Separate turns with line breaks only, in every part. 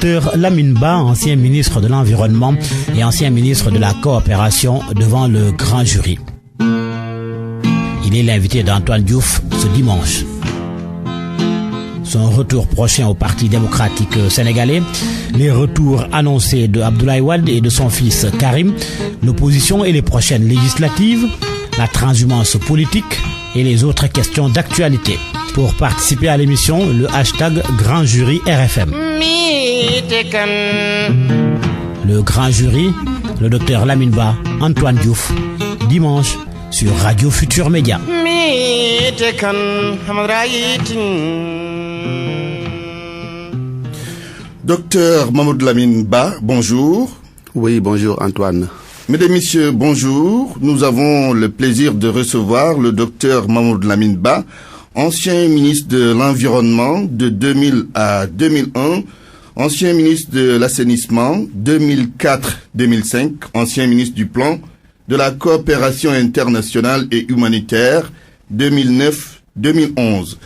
Dr Lamine Ba, ancien ministre de l'Environnement et ancien ministre de la Coopération, devant le grand jury. Il est l'invité d'Antoine Diouf ce dimanche. Son retour prochain au Parti démocratique sénégalais, les retours annoncés de Abdoulaye Wade et de son fils Karim, l'opposition et les prochaines législatives, la transhumance politique et les autres questions d'actualité. Pour participer à l'émission, le hashtag Grand Jury RFM. Le Grand Jury, le docteur Lamine Ba, Antoine Diouf, dimanche sur Radio Futur Média.
Docteur Mahmoud Lamine Ba, bonjour.
Oui, bonjour Antoine.
Mesdames, Messieurs, bonjour. Nous avons le plaisir de recevoir le docteur Mahmoud Lamine Ba, ancien ministre de l'Environnement de 2000 à 2001, ancien ministre de l'Assainissement 2004-2005, ancien ministre du Plan, de la Coopération internationale et humanitaire 2009-2011.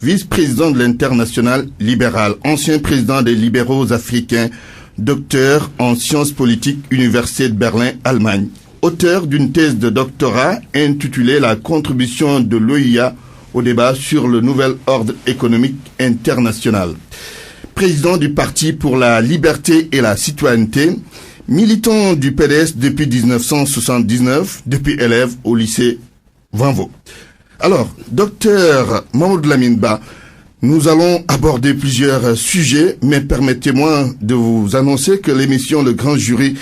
Vice-président de l'Internationale libérale, ancien président des libéraux africains, docteur en sciences politiques, Université de Berlin, Allemagne. Auteur d'une thèse de doctorat intitulée « La contribution de l'OIA au débat sur le nouvel ordre économique international ». Président du Parti pour la liberté et la citoyenneté, militant du PDS depuis 1979, depuis élève au lycée Vanvo. Alors, docteur Mahmoud Lamine Ba, nous allons aborder plusieurs sujets, mais permettez-moi de vous annoncer que l'émission Le Grand Jury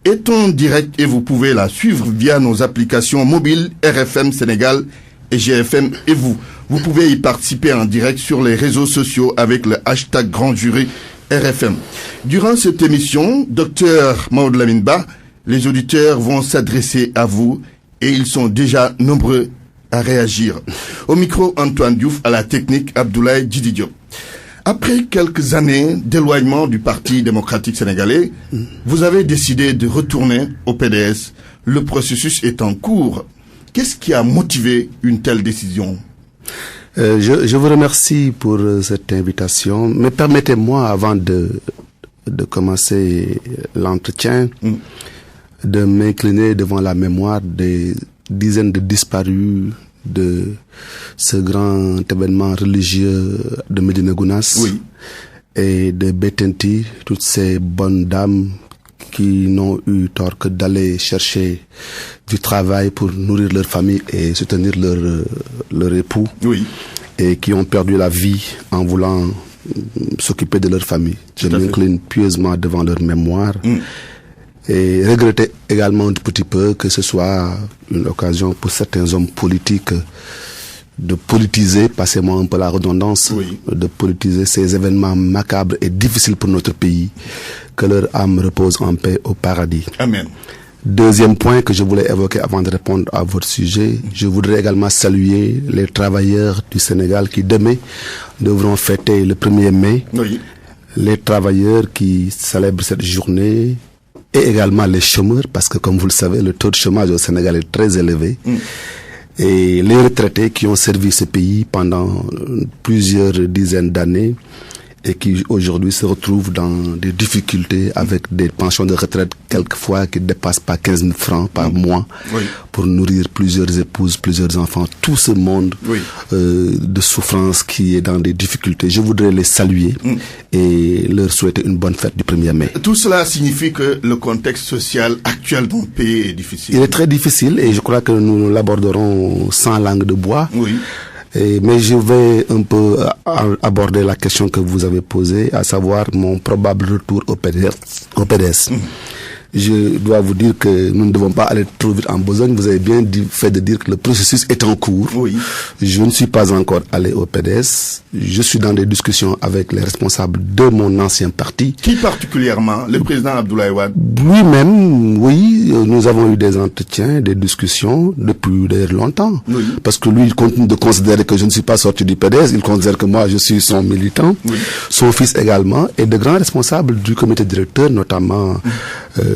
est en direct et vous pouvez la suivre via nos applications mobiles RFM Sénégal et GFM et vous. Vous pouvez y participer en direct sur les réseaux sociaux avec le hashtag Grand Jury RFM. Durant cette émission, docteur Mahmoud Lamine Ba, les auditeurs vont s'adresser à vous et ils sont déjà nombreux à réagir. Au micro, Antoine Diouf, à la technique, Abdoulaye Djidi Diop. Après quelques années d'éloignement du Parti démocratique sénégalais, vous avez décidé de retourner au PDS. Le processus est en cours. Qu'est-ce qui a motivé une telle décision?
Je vous remercie pour cette invitation, mais permettez-moi, avant de commencer l'entretien, de m'incliner devant la mémoire des dizaines de disparus de ce grand événement religieux de Médina Gounass,
oui,
et de Bettenty, toutes ces bonnes dames qui n'ont eu tort que d'aller chercher du travail pour nourrir leur famille et soutenir leur époux,
oui,
et qui ont perdu la vie en voulant s'occuper de leur famille. Je m'incline pieusement devant leur mémoire. Et regretter également un petit peu que ce soit une occasion pour certains hommes politiques de politiser, passez-moi un peu la redondance,
oui,
de politiser ces événements macabres et difficiles pour notre pays. Que leur âme repose en paix au paradis.
Amen.
Deuxième point que je voulais évoquer avant de répondre à votre sujet, je voudrais également saluer les travailleurs du Sénégal qui demain devront fêter le 1er mai.
Oui. Les
travailleurs qui célèbrent cette journée et également les chômeurs, parce que comme vous le savez, le taux de chômage au Sénégal est très élevé. Et les retraités qui ont servi ce pays pendant plusieurs dizaines d'années et qui aujourd'hui se retrouvent dans des difficultés avec des pensions de retraite quelquefois qui ne dépassent pas 15 000 francs par mois, oui, pour nourrir plusieurs épouses, plusieurs enfants, tout ce monde, oui, de souffrance qui est dans des difficultés. Je voudrais les saluer et leur souhaiter une bonne fête du 1er mai.
Tout cela signifie que le contexte social actuel dans le pays est difficile.
Il est très difficile et je crois que nous l'aborderons sans langue de bois.
Oui.
Mais je vais un peu aborder la question que vous avez posée, à savoir mon probable retour au PDS. Je dois vous dire que nous ne devons pas aller trop vite en besogne. Vous avez bien fait de dire que le processus est en cours.
Oui.
Je ne suis pas encore allé au PDS. Je suis dans des discussions avec les responsables de mon ancien parti.
Qui particulièrement? Le président Abdoulaye Wade?
Lui-même, oui. Nous avons eu des entretiens, des discussions depuis d'ailleurs longtemps.
Oui.
Parce que lui, il continue de considérer que je ne suis pas sorti du PDS. Il considère que moi, je suis son militant. Oui. Son fils également. Et de grands responsables du comité directeur, notamment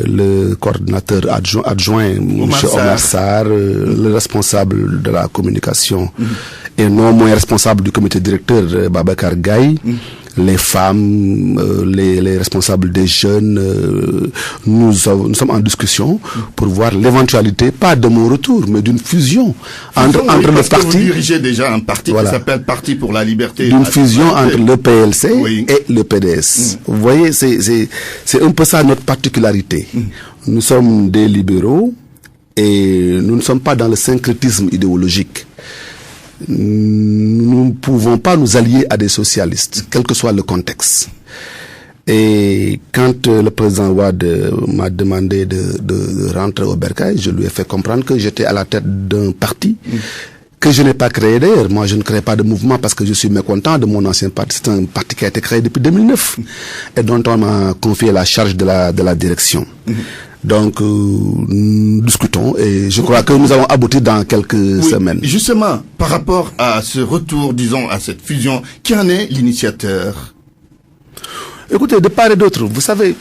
le coordinateur adjoint M. Omar Sarr, le responsable de la communication et non moins responsable du comité directeur Babacar Gaye, les femmes, les responsables des jeunes. Nous sommes en discussion pour voir l'éventualité, pas de mon retour, mais d'une fusion entre le parti.
Vous dirigez déjà un parti qui s'appelle Parti pour la liberté.
D'une fusion entre le PLC et le PDS. Vous voyez, c'est un peu ça notre particularité. Nous sommes des libéraux et nous ne sommes pas dans le syncrétisme idéologique. Nous ne pouvons pas nous allier à des socialistes, quel que soit le contexte. Et quand le président Wade m'a demandé de rentrer au Bercail, je lui ai fait comprendre que j'étais à la tête d'un parti que je n'ai pas créé d'ailleurs. Moi, je ne crée pas de mouvement parce que je suis mécontent de mon ancien parti. C'est un parti qui a été créé depuis 2009 et dont on m'a confié la charge de la direction. Donc, nous discutons et je crois que nous allons aboutir dans quelques semaines.
Justement, par rapport à ce retour, disons, à cette fusion, qui en est l'initiateur?
Écoutez, de part et d'autre, vous savez,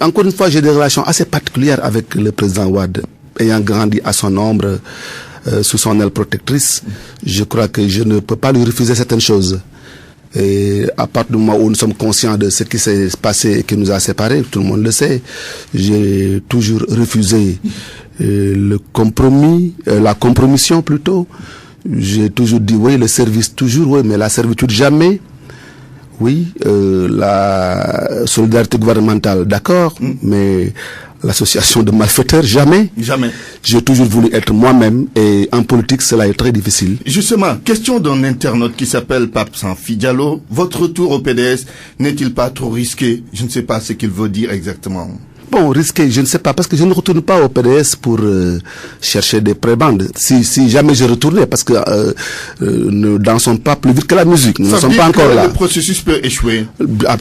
encore une fois, j'ai des relations assez particulières avec le président Wade, ayant grandi à son ombre, sous son aile protectrice. Je crois que je ne peux pas lui refuser certaines choses. Et à partir du moment où nous sommes conscients de ce qui s'est passé et qui nous a séparés, tout le monde le sait, j'ai toujours refusé le compromis, la compromission plutôt. J'ai toujours dit oui, le service toujours, oui, mais la servitude jamais. Oui, la solidarité gouvernementale, d'accord, mais l'association de malfaiteurs, jamais.
Jamais.
J'ai toujours voulu être moi-même et en politique, cela est très difficile.
Justement, question d'un internaute qui s'appelle Pape Sanfi Diallo. Votre retour au PDS n'est-il pas trop risqué? Je ne sais pas ce qu'il veut dire exactement.
Bon, risqué, je ne sais pas, parce que je ne retourne pas au PDS pour chercher des prébendes. Si jamais je retournais, parce que ne dansons pas plus vite que la musique, nous ne sommes pas encore là.
Le processus peut échouer.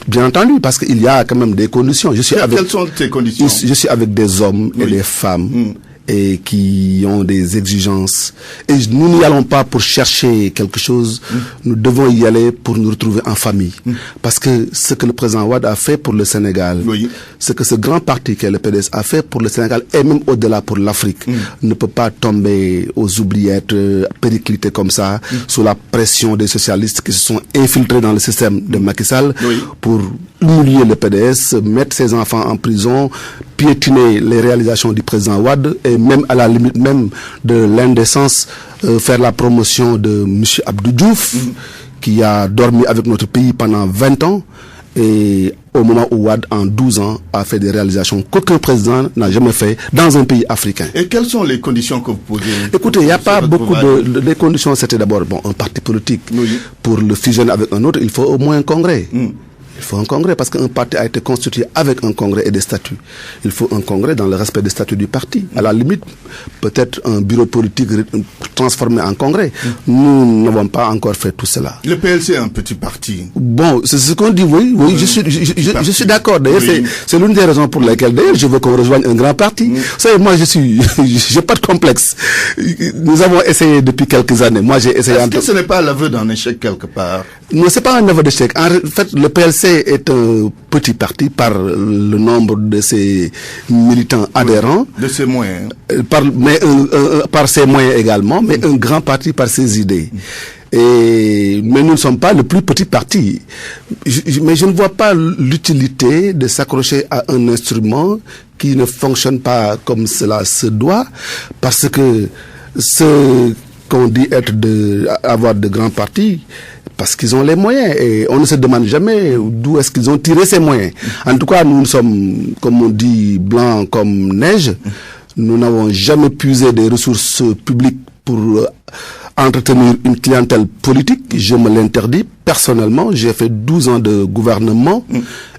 Bien entendu, parce qu'il y a quand même des conditions.
Quelles sont ces conditions?
Je suis avec des hommes et des femmes. Et qui ont des exigences. Et nous n'y allons pas pour chercher quelque chose. Nous devons y aller pour nous retrouver en famille. Parce que ce que le président Wade a fait pour le Sénégal, ce que ce grand parti qu'est le PDS a fait pour le Sénégal et même au-delà pour l'Afrique, ne peut pas tomber aux oubliettes, péricliter comme ça, sous la pression des socialistes qui se sont infiltrés dans le système de Macky Sall pour humilier le PDS, mettre ses enfants en prison, piétiner les réalisations du président Wade et même à la limite même de l'indécence faire la promotion de M. Abdou Diouf qui a dormi avec notre pays pendant 20 ans et au moment où Wade en 12 ans a fait des réalisations qu'aucun président n'a jamais fait dans un pays africain.
Et quelles sont les conditions que vous posez?
Écoutez, il n'y a pas beaucoup de... Les conditions, c'était d'abord un parti politique. Pour le fusionner avec un autre, il faut au moins un congrès. Il faut un congrès parce qu'un parti a été constitué avec un congrès et des statuts. Il faut un congrès dans le respect des statuts du parti. À la limite, peut-être un bureau politique transformé en congrès. Nous n'avons pas encore fait tout cela.
Le PLC est un petit parti.
Bon, c'est ce qu'on dit, oui, je suis d'accord. D'ailleurs, c'est l'une des raisons pour lesquelles, d'ailleurs, je veux qu'on rejoigne un grand parti. Vous savez, moi, j'ai pas de complexe. Nous avons essayé depuis quelques années. Moi, j'ai essayé.
Est-ce que ce n'est pas l'aveu d'un échec quelque part?
Non, c'est pas un aveu d'échec. En fait, le PLC est un petit parti par le nombre de ses militants adhérents.
De ses moyens.
Par ses moyens également, mais un grand parti par ses idées. Mais nous ne sommes pas le plus petit parti. Mais je ne vois pas l'utilité de s'accrocher à un instrument qui ne fonctionne pas comme cela se doit, parce que ce qu'on dit avoir de grands partis, parce qu'ils ont les moyens et on ne se demande jamais d'où est-ce qu'ils ont tiré ces moyens. En tout cas, nous sommes, comme on dit, blancs comme neige. Nous n'avons jamais puisé des ressources publiques pour entretenir une clientèle politique. Je me l'interdis. Personnellement, j'ai fait 12 ans de gouvernement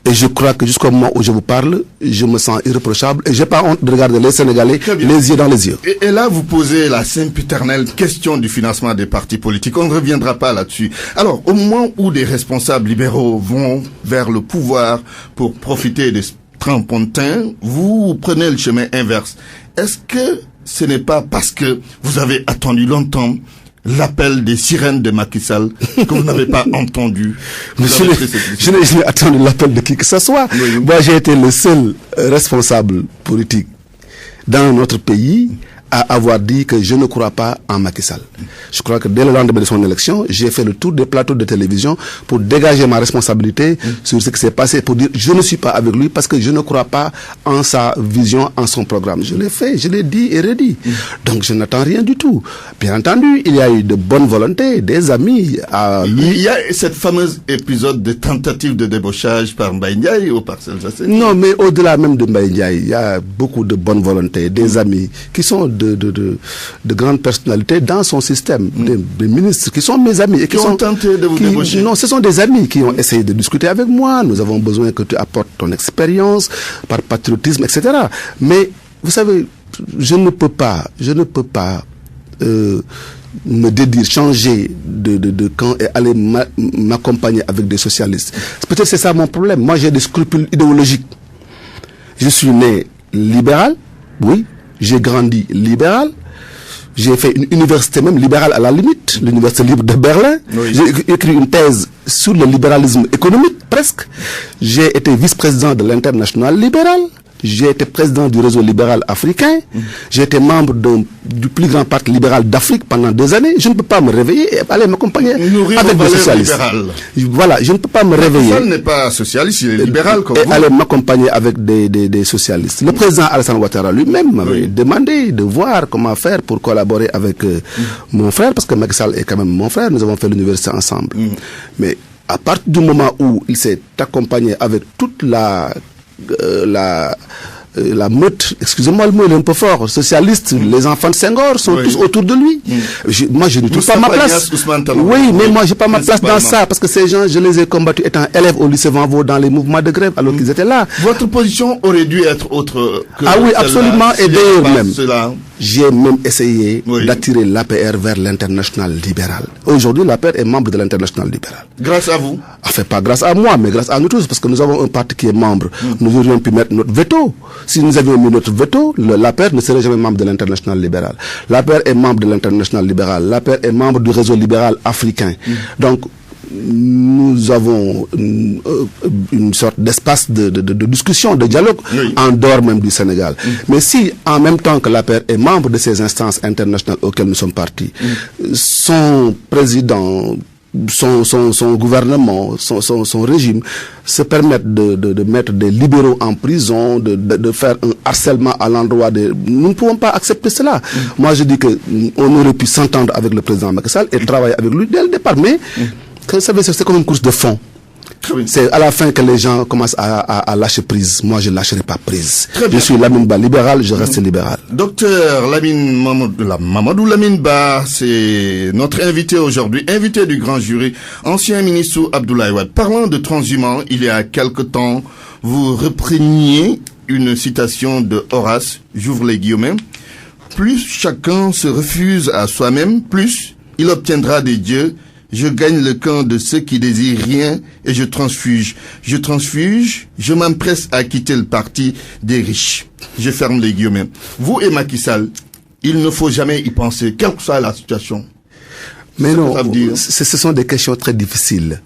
et je crois que jusqu'au moment où je vous parle, je me sens irréprochable et j'ai pas honte de regarder les Sénégalais les yeux dans les yeux.
Et là, vous posez la sempiternelle question du financement des partis politiques. On ne reviendra pas là-dessus. Alors, au moment où des responsables libéraux vont vers le pouvoir pour profiter des strapontins, vous prenez le chemin inverse. Est-ce que ce n'est pas parce que vous avez attendu longtemps l'appel des sirènes de Macky Sall que vous n'avez pas entendu?
Je n'ai attendu l'appel de qui que ce soit. Moi, j'ai été le seul responsable politique dans notre pays à avoir dit que je ne crois pas en Macky Sall. Je crois que dès le lendemain de son élection, j'ai fait le tour des plateaux de télévision pour dégager ma responsabilité sur ce qui s'est passé, pour dire je ne suis pas avec lui parce que je ne crois pas en sa vision, en son programme. Je l'ai fait, je l'ai dit et redit. Donc je n'attends rien du tout. Bien entendu, il y a eu de bonnes volontés, des amis à lui.
Il y a cette fameuse épisode de tentative de débauchage par Mbaye Ndiaye au Parcelles Assainies.
Non, mais au-delà même de Mbaye Ndiaye, il y a beaucoup de bonnes volontés, des amis qui sont de grandes personnalités dans son système, des ministres qui sont mes amis et qui
ont tenté de vous débaucher.
Non, ce sont des amis qui ont essayé de discuter avec moi. Nous avons besoin que tu apportes ton expérience par patriotisme, etc. Mais vous savez, je ne peux pas me dédire, changer de camp et aller m'accompagner avec des socialistes. Peut-être c'est ça mon problème. Moi, j'ai des scrupules idéologiques. Je suis né libéral, oui. J'ai grandi libéral. J'ai fait une université même libérale à la limite, l'université libre de Berlin. Oui. J'ai écrit une thèse sur le libéralisme économique, presque. J'ai été vice-président de l'Internationale libérale. J'ai été président du réseau libéral africain. J'ai été membre du plus grand parti libéral d'Afrique pendant 2 années. Je ne peux pas me réveiller et aller m'accompagner avec des socialistes. Voilà, je ne peux pas me réveiller.
Ça n'est pas socialiste, il est libéral comme vous.
Et aller m'accompagner avec des socialistes. Le président Alassane Ouattara lui-même m'avait demandé de voir comment faire pour collaborer avec mon frère, parce que Macky Sall est quand même mon frère. Nous avons fait l'université ensemble. Mais à partir du moment où il s'est accompagné avec toute la meute, excusez-moi le mot, il est un peu fort, socialiste, les enfants de Senghor sont tous autour de lui. Moi, je ne trouve pas ma place. Oui, mais moi, j'ai pas ma place dans ça, parce que ces gens, je les ai combattus étant élève au lycée Van Vault dans les mouvements de grève, alors qu'ils étaient là.
Votre position aurait dû être autre que
oui, absolument, et d'ailleurs même.
Cela.
J'ai même essayé d'attirer l'APR vers l'international libéral. Aujourd'hui, l'APR est membre de l'international libéral.
Grâce à vous?
Enfin, pas grâce à moi, mais grâce à nous tous, parce que nous avons un parti qui est membre. Nous aurions pu mettre notre veto. Si nous avions mis notre veto, l'APR ne serait jamais membre de l'international libéral. L'APR est membre de l'international libéral. L'APR est membre du réseau libéral africain. Donc, nous avons une sorte d'espace de discussion, de dialogue, en dehors même du Sénégal. Mais si, en même temps que l'APR est membre de ces instances internationales auxquelles nous sommes partis, son président, son gouvernement, son régime se permettent de mettre des libéraux en prison, de faire un harcèlement à l'endroit des... Nous ne pouvons pas accepter cela. Moi, je dis que on aurait pu s'entendre avec le président Macky Sall et travailler avec lui dès le départ, mais vous savez, c'est comme une course de fond. C'est à la fin que les gens commencent à lâcher prise. Moi, je ne lâcherai pas prise. Je suis Lamine Ba libéral, je reste libéral.
Docteur Mamadou Lamine Ba, c'est notre invité aujourd'hui, invité du grand jury, ancien ministre Abdoulaye Wade. Parlant de transhumants, il y a quelque temps, vous repreniez une citation de Horace, j'ouvre les guillemets. Plus chacun se refuse à soi-même, plus il obtiendra des dieux. Je gagne le camp de ceux qui désirent rien et je transfuge. Je m'empresse à quitter le parti des riches. Je ferme les guillemets. Vous et Macky Sall, il ne faut jamais y penser, quelle que soit la situation.
Mais non, ce sont des questions très difficiles.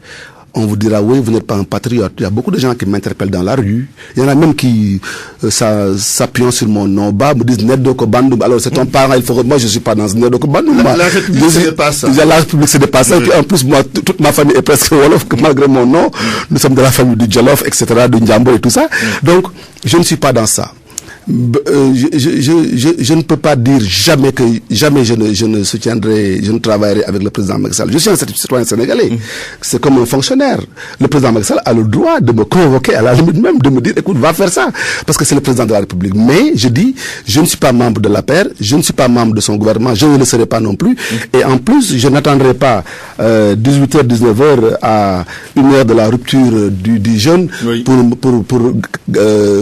On vous dira, oui, vous n'êtes pas un patriote. Il y a beaucoup de gens qui m'interpellent dans la rue. Il y en a même qui, s'appuyant sur mon nom, me disent Nedoko Bandoum. Alors, c'est ton parent, il faut moi, je suis pas dans Nedoko Bandoum.
La République, ce n'est pas ça.
La République, ce n'est pas ça. En plus, moi, toute ma famille est presque Wolof, malgré mon nom. Nous sommes de la famille du Djolof, etc., du Ndjambo et tout ça. Donc, je ne suis pas dans ça. Je ne peux pas dire jamais que je ne soutiendrai, je ne travaillerai avec le président Macky Sall. Je suis un citoyen sénégalais. C'est comme un fonctionnaire. Le président Macky Sall a le droit de me convoquer, à la limite même de me dire, écoute, va faire ça. Parce que c'est le président de la République. Mais je dis, je ne suis pas membre de l'APR, je ne suis pas membre de son gouvernement, je ne le serai pas non plus. Et en plus, je n'attendrai pas 18h, 19h à 1h de la rupture du jeûne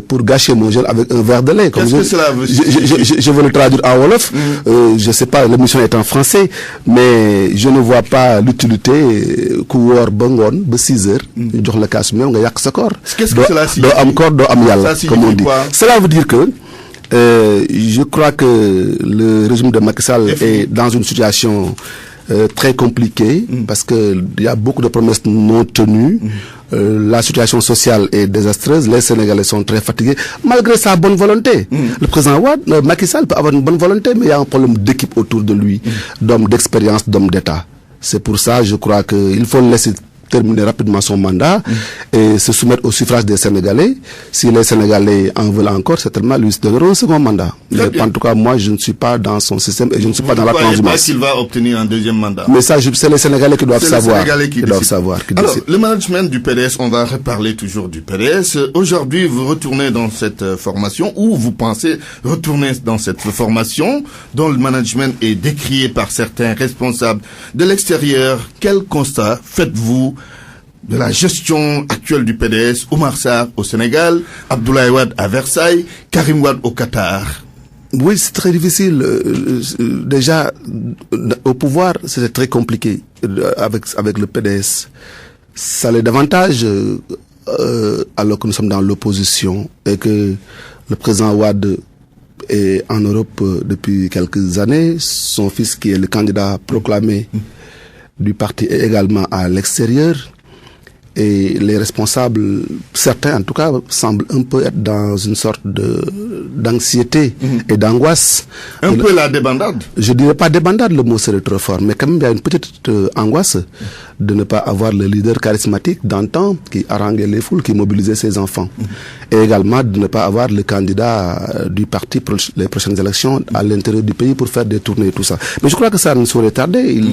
pour gâcher mon jeûne avec un verre de lait.
Qu'est-ce que cela veut dire?
Je veux le traduire en Wolof. Je sais pas, l'émission est en français, mais je ne vois pas l'utilité ku woor ba ngoon ba 6 heures. jox la kaas meew nga yàq sa koor.
Qu'est-ce que cela signifie?
doo am koor doo am yàlla, comme on dit. Cela veut dire que je crois que le régime de Macky Sall est dans une situation très compliqué, parce que il y a beaucoup de promesses non tenues. La situation sociale est désastreuse, les Sénégalais sont très fatigués, malgré sa bonne volonté. Le président Macky Sall peut avoir une bonne volonté, mais il y a un problème d'équipe autour de lui, d'hommes d'expérience, d'hommes d'État. C'est pour ça, je crois qu'il faut le laisser terminer rapidement son mandat et se soumettre au suffrage des Sénégalais. Si les Sénégalais en veulent encore, certainement lui donneront un second mandat. Mais en tout cas, moi, je ne suis pas dans son système et je ne suis pas dans la transhumance.
Vous ne croyez pas qu'il va obtenir un deuxième mandat?
Mais ça, c'est les Sénégalais qui doivent savoir.
Alors, le management du PDS, on va reparler toujours du PDS. Aujourd'hui, vous retournez dans cette formation, ou vous pensez retourner dans cette formation dont le management est décrié par certains responsables de l'extérieur. Quel constat faites-vous de la gestion actuelle du PDS? Oumar Sarr au Sénégal, Abdoulaye Wade à Versailles, Karim Wade au Qatar.
Oui, c'est très difficile. Déjà, au pouvoir, c'était très compliqué avec le PDS. Ça l'est davantage alors que nous sommes dans l'opposition et que le président Wade est en Europe depuis quelques années. Son fils, qui est le candidat proclamé du parti, est également à l'extérieur. Et les responsables, certains en tout cas, semblent un peu être dans une sorte d'anxiété et d'angoisse.
Un peu la débandade?
Je dirais pas débandade, le mot serait trop fort, mais quand même il y a une petite angoisse de ne pas avoir le leader charismatique d'antan qui haranguait les foules, qui mobilisait ses enfants. Et également de ne pas avoir le candidat du parti pour les prochaines élections à l'intérieur du pays pour faire des tournées et tout ça. Mais je crois que ça ne saurait tarder.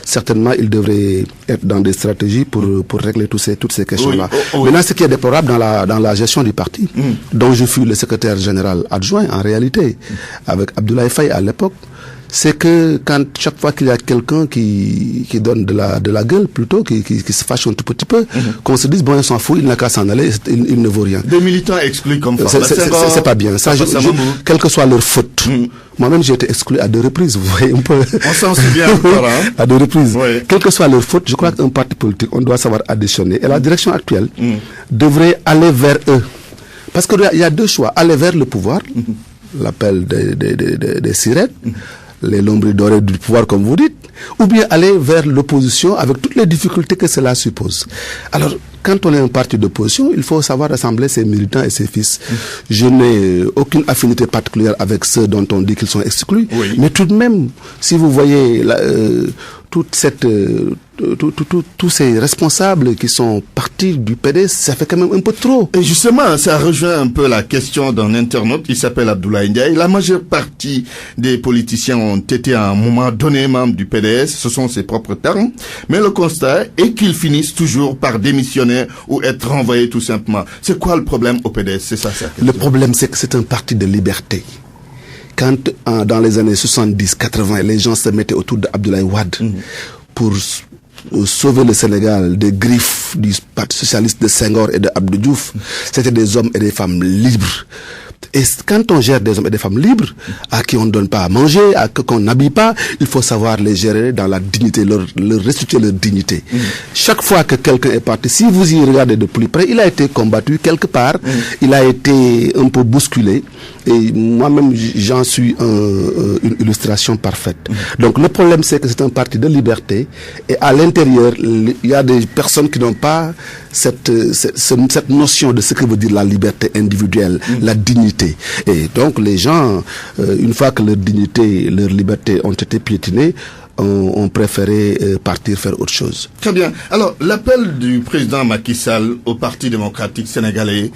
Certainement, il devrait être dans des stratégies pour régler toutes ces questions-là. Maintenant, ce qui est déplorable dans la gestion du parti, dont je fus le secrétaire général adjoint en réalité, avec Abdoulaye Faye à l'époque, c'est que chaque fois qu'il y a quelqu'un qui donne de la gueule plutôt, qui se fâche un tout petit peu, qu'on se dise bon, il s'en fout, il n'a qu'à s'en aller, il ne vaut rien.
Des militants exclus comme ça.
C'est pas bien. Ça, quelle que soit leur faute. Moi-même, j'ai été exclu à 2 reprises, vous voyez un peu.
On s'en souvient encore, hein.
À 2 reprises. Oui. Quelle que soit leur faute, je crois qu'un parti politique, on doit savoir additionner. Et la direction actuelle devrait aller vers eux. Parce qu'il y a 2 choix. Aller vers le pouvoir, l'appel des sirènes, les lombris dorés du pouvoir, comme vous dites, ou bien aller vers l'opposition avec toutes les difficultés que cela suppose. Alors, quand on est un parti d'opposition, il faut savoir rassembler ses militants et ses fils. Je n'ai aucune affinité particulière avec ceux dont on dit qu'ils sont exclus, mais tout de même, si vous voyez tous ces responsables qui sont partis du PDS, ça fait quand même un peu trop.
Et justement, ça rejoint un peu la question d'un internaute qui s'appelle Abdoulaye Ndiaye. La majeure partie des politiciens ont été à un moment donné membres du PDS, ce sont ses propres termes, mais le constat est qu'ils finissent toujours par démissionner ou être renvoyés tout simplement. C'est quoi le problème au PDS? C'est ça.
Le problème, c'est que c'est un parti de liberté. Quand, dans les années 70-80, les gens se mettaient autour d'Abdoulaye Wade pour sauver le Sénégal des griffes du Parti socialiste de Senghor et de Abdou Diouf, c'était des hommes et des femmes libres. Et quand on gère des hommes et des femmes libres, à qui on ne donne pas à manger, qu'on n'habille pas, il faut savoir les gérer dans la dignité, leur restituer leur dignité. Chaque fois que quelqu'un est parti, si vous y regardez de plus près, il a été combattu quelque part, il a été un peu bousculé, et moi-même j'en suis une illustration parfaite. Donc le problème, c'est que c'est un parti de liberté, et à l'intérieur, il y a des personnes qui n'ont pas cette notion de ce que veut dire la liberté individuelle, la dignité. Et donc les gens, une fois que leur dignité, leur liberté ont été piétinées, ont préféré partir faire autre chose.
Très bien. Alors, l'appel du président Macky Sall au Parti démocratique sénégalais,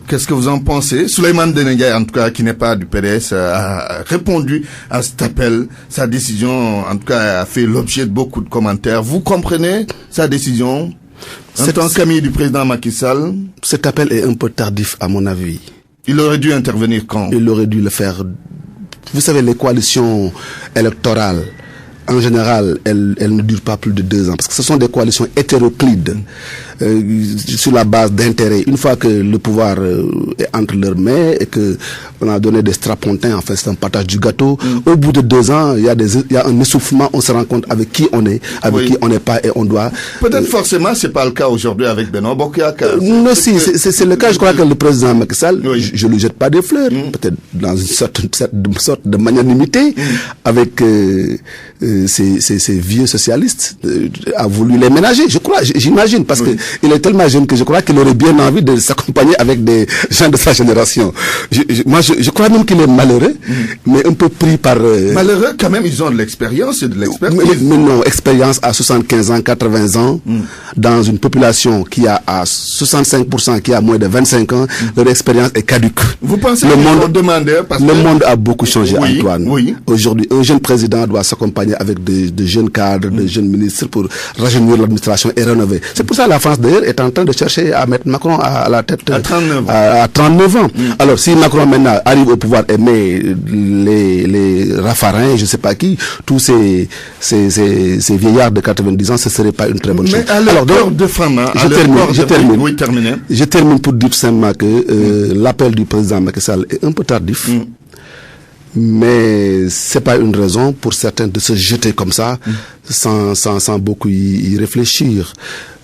qu'est-ce que vous en pensez? Souleymane Ndéné Ndiaye, en tout cas, qui n'est pas du PDS, a répondu à cet appel. Sa décision, en tout cas, a fait l'objet de beaucoup de commentaires. Vous comprenez sa décision en tant qu'ami du président Macky Sall?
Cet appel est un peu tardif, à mon avis.
Il aurait dû intervenir quand?
Il aurait dû le faire. Vous savez, les coalitions électorales, en général, elles ne durent pas plus de 2 ans, parce que ce sont des coalitions hétéroclites. sur la base d'intérêts. Une fois que le pouvoir est entre leurs mains et que on a donné des strapontins, enfin c'est un partage du gâteau, au bout de 2 ans, il y a un essoufflement, on se rend compte avec qui on est, avec qui on n'est pas, et on doit...
Peut-être forcément, c'est pas le cas aujourd'hui avec Benoît Bokuyaka.
Non, si, c'est le cas. Je crois que le président Macky Sall, je lui jette pas des fleurs, peut-être dans une sorte de magnanimité, avec ces vieux socialistes, a voulu les ménager. Je crois, j'imagine, parce que il est tellement jeune que je crois qu'il aurait bien envie de s'accompagner avec des gens de sa génération. Je crois même qu'il est malheureux, mais un peu pris par...
Malheureux, quand même, ils ont de l'expérience et de l'expertise.
Mais non, expérience à 75 ans, 80 ans, dans une population qui a à 65%, qui a moins de 25 ans, leur expérience est caduque.
Vous pensez que le
monde a beaucoup changé, Antoine. Oui. Aujourd'hui, un jeune président doit s'accompagner avec de jeunes cadres, de jeunes ministres pour rajeunir l'administration et rénover. C'est pour ça que la France, d'ailleurs, est en train de chercher à mettre Macron à la tête à 39 ans. Alors, si Macron maintenant arrive au pouvoir et met les Raffarins, je sais pas qui, tous ces vieillards de 90 ans, ce serait pas une très bonne chose.
Alors, de femme,
je termine pour dire simplement que l'appel du président Macky Sall est un peu tardif. Mais c'est pas une raison pour certains de se jeter comme ça, sans beaucoup y réfléchir.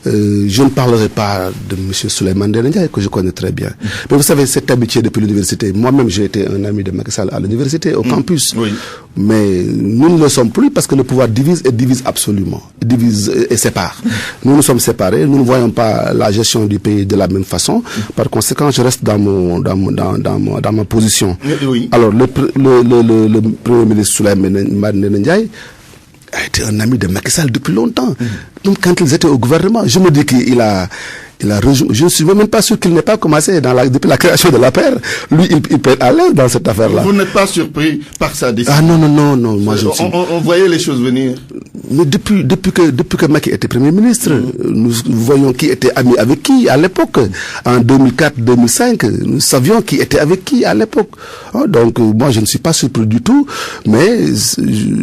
Je ne parlerai pas de M. Souleymane Ndéné Ndiaye, que je connais très bien. Mais vous savez, cette amitié depuis l'université, moi-même j'ai été un ami de Macky Sall à l'université, au campus. Mais nous ne le sommes plus parce que le pouvoir divise et divise absolument. Divise et sépare. Nous sommes séparés, nous ne voyons pas la gestion du pays de la même façon. Par conséquent, je reste dans ma position. Alors, le Premier ministre Souleymane Ndéné Ndiaye a été un ami de Macky Sall depuis longtemps. Donc quand ils étaient au gouvernement, je me dis qu'il a rejoint. Je ne suis même pas sûr qu'il n'ait pas commencé depuis la création de l'APR. Lui, il peut être à l'aise dans cette affaire-là.
Vous n'êtes pas surpris par sa décision?
Ah non. Moi,
on voyait les choses venir.
Mais depuis que Macky était Premier ministre, nous voyons qui était ami avec qui à l'époque. En 2004-2005, nous savions qui était avec qui à l'époque. Donc, moi, je ne suis pas surpris du tout, mais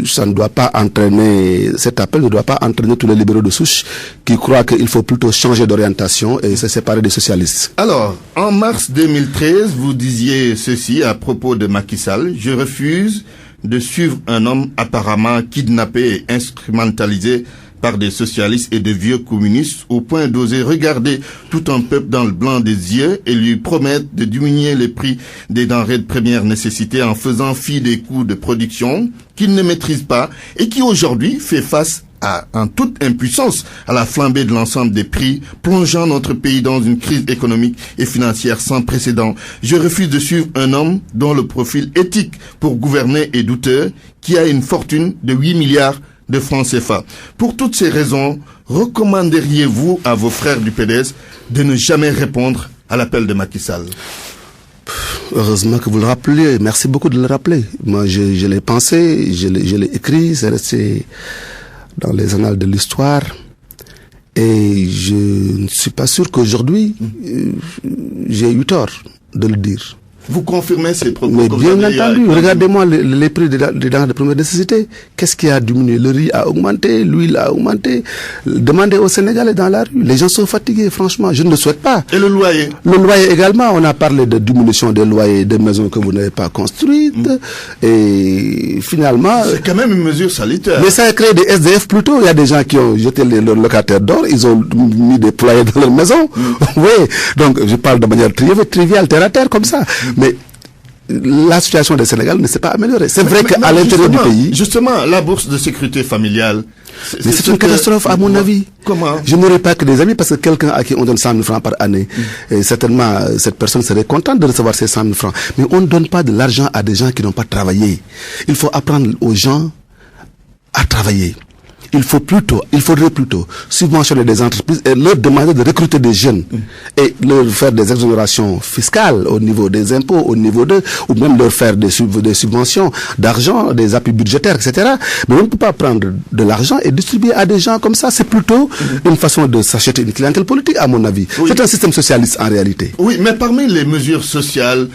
ça ne doit pas entraîner, cet appel ne doit pas entraîner tous les libéraux de souche qui croient qu'il faut plutôt changer d'orientation et se séparer des socialistes.
Alors, en mars 2013, vous disiez ceci à propos de Macky Sall: je refuse de suivre un homme apparemment kidnappé et instrumentalisé par des socialistes et de vieux communistes au point d'oser regarder tout un peuple dans le blanc des yeux et lui promettre de diminuer les prix des denrées de première nécessité en faisant fi des coûts de production qu'il ne maîtrise pas et qui aujourd'hui fait face en toute impuissance à la flambée de l'ensemble des prix, plongeant notre pays dans une crise économique et financière sans précédent. Je refuse de suivre un homme dont le profil éthique pour gouverner est douteux, qui a une fortune de 8 milliards de francs CFA. Pour toutes ces raisons, recommanderiez-vous à vos frères du PDS de ne jamais répondre à l'appel de Macky Sall?
Heureusement que vous le rappelez. Merci beaucoup de le rappeler. Moi, je l'ai pensé, je l'ai écrit, c'est resté dans les annales de l'histoire, et je ne suis pas sûr qu'aujourd'hui j'ai eu tort de le dire.
Vous confirmez ces propos?
Mais bien entendu, regardez-moi les prix des denrées de première nécessité. Qu'est-ce qui a diminué? Le riz a augmenté, l'huile a augmenté. Demandez aux Sénégalais dans la rue. Les gens sont fatigués, franchement. Je ne le souhaite pas.
Et le loyer?
Le loyer également. On a parlé de diminution des loyers des maisons que vous n'avez pas construites. Et finalement...
C'est quand même une mesure salutaire.
Mais ça a créé des SDF plutôt. Il y a des gens qui ont jeté leurs locataires d'or. Ils ont mis des poulaillers dans leur maison. Oui. Donc, je parle de manière triviale, terre à terre, comme ça. Mais la situation des Sénégal ne s'est pas améliorée. C'est vrai qu'à l'intérieur du pays...
Justement, la bourse de sécurité familiale...
Mais c'est une catastrophe, à mon avis.
Comment?
Je n'aurais pas que des amis, parce que quelqu'un à qui on donne 100 000 francs par année, et certainement, cette personne serait contente de recevoir ces 100 000 francs. Mais on ne donne pas de l'argent à des gens qui n'ont pas travaillé. Il faut apprendre aux gens à travailler. Il faudrait plutôt subventionner des entreprises et leur demander de recruter des jeunes et leur faire des exonérations fiscales au niveau des impôts, au niveau ou même leur faire des subventions d'argent, des appuis budgétaires, etc. Mais on ne peut pas prendre de l'argent et distribuer à des gens comme ça. C'est plutôt une façon de s'acheter une clientèle politique, à mon avis. Oui. C'est un système socialiste en réalité.
Oui, mais parmi les mesures sociales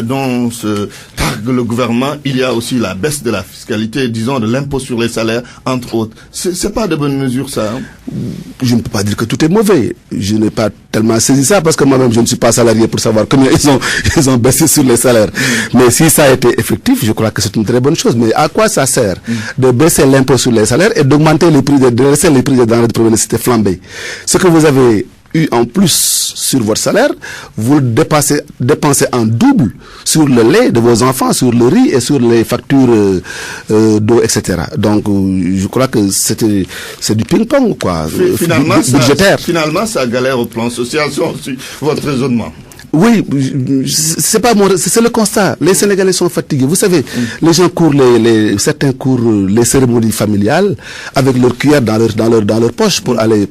dont se targue le gouvernement, il y a aussi la baisse de la fiscalité, disons de l'impôt sur les salaires, entre autres. C'est pas de bonnes mesures, ça. Hein?
Je ne peux pas dire que tout est mauvais. Je n'ai pas tellement saisi ça parce que moi-même, je ne suis pas salarié pour savoir combien ils ont baissé sur les salaires. Mais si ça a été effectif, je crois que c'est une très bonne chose. Mais à quoi ça sert de baisser l'impôt sur les salaires et d'augmenter de laisser les prix des denrées de première nécessité flamber? Ce que vous avez eu en plus sur votre salaire, vous le dépensez en double sur le lait de vos enfants, sur le riz et sur les factures d'eau, etc. Donc, je crois que c'est du ping-pong, quoi.
Budgétaire. Finalement, ça galère au plan social, sur votre raisonnement.
Oui, c'est le constat. Les Sénégalais sont fatigués. Vous savez, les gens courent certains courent les cérémonies familiales avec leur cuillère dans leur poche pour aller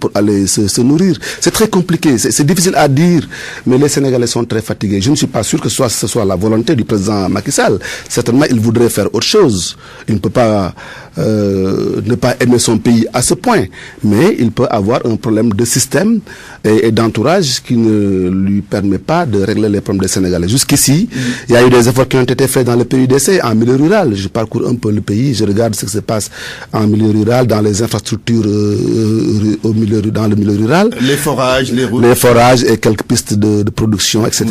se nourrir. C'est très compliqué. C'est difficile à dire, mais les Sénégalais sont très fatigués. Je ne suis pas sûr que ce soit la volonté du président Macky Sall. Certainement, il voudrait faire autre chose. Il ne peut pas ne pas aimer son pays à ce point, mais il peut avoir un problème de système et d'entourage qui ne lui permet pas de régler les problèmes des Sénégalais. Jusqu'ici, il y a eu des efforts qui ont été faits dans le PUDC, en milieu rural. Je parcours un peu le pays, je regarde ce qui se passe en milieu rural, dans les infrastructures dans le milieu rural.
Les forages, les routes.
Les forages et quelques pistes de production, etc.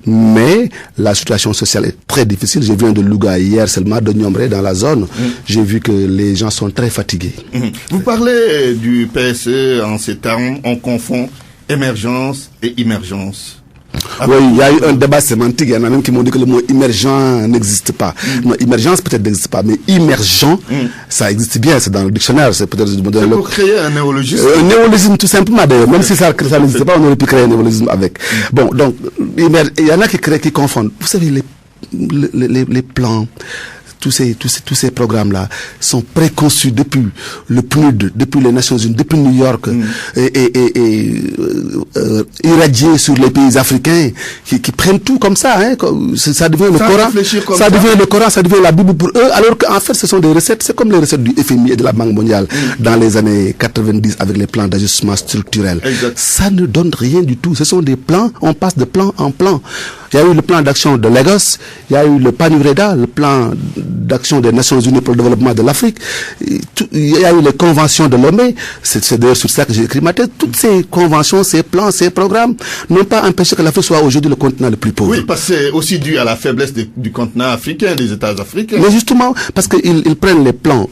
Mais la situation sociale est très difficile. Je viens de Louga hier seulement, de Niombré, dans la zone. J'ai vu que les gens sont très fatigués.
Vous parlez du PSE en ces termes, on confond émergence et immergence.
Oui, il y a eu un débat sémantique. Il y en a même qui m'ont dit que le mot émergent n'existe pas. Non, émergence peut-être n'existe pas, mais immergent, ça existe bien. C'est dans le dictionnaire. C'est peut-être
pour créer un néologisme.
Un néologisme tout simplement. D'ailleurs, même si ça n'existe pas, on aurait pu créer un néologisme avec. Bon, donc il y en a qui confondent. Vous savez, les plans. Tous ces programmes-là sont préconçus depuis le PNUD, depuis les Nations Unies, depuis New York, irradiés sur les pays africains qui prennent tout comme ça, hein. Ça devient le Coran, ça devient la Bible pour eux, alors qu'en fait ce sont des recettes, c'est comme les recettes du FMI et de la Banque mondiale dans les années 90 avec les plans d'ajustement structurel.
Exact.
Ça ne donne rien du tout. Ce sont des plans, on passe de plan en plan. Il y a eu le plan d'action de Lagos, il y a eu le PANUREDA, le plan d'action des Nations Unies pour le développement de l'Afrique, il y a eu les conventions de Lomé, c'est d'ailleurs sur ça que j'ai écrit ma thèse. Toutes ces conventions, ces plans, ces programmes n'ont pas empêché que l'Afrique soit aujourd'hui le continent le plus pauvre.
Oui, parce que c'est aussi dû à la faiblesse du continent africain, des États africains.
Mais justement, parce qu'ils prennent les plans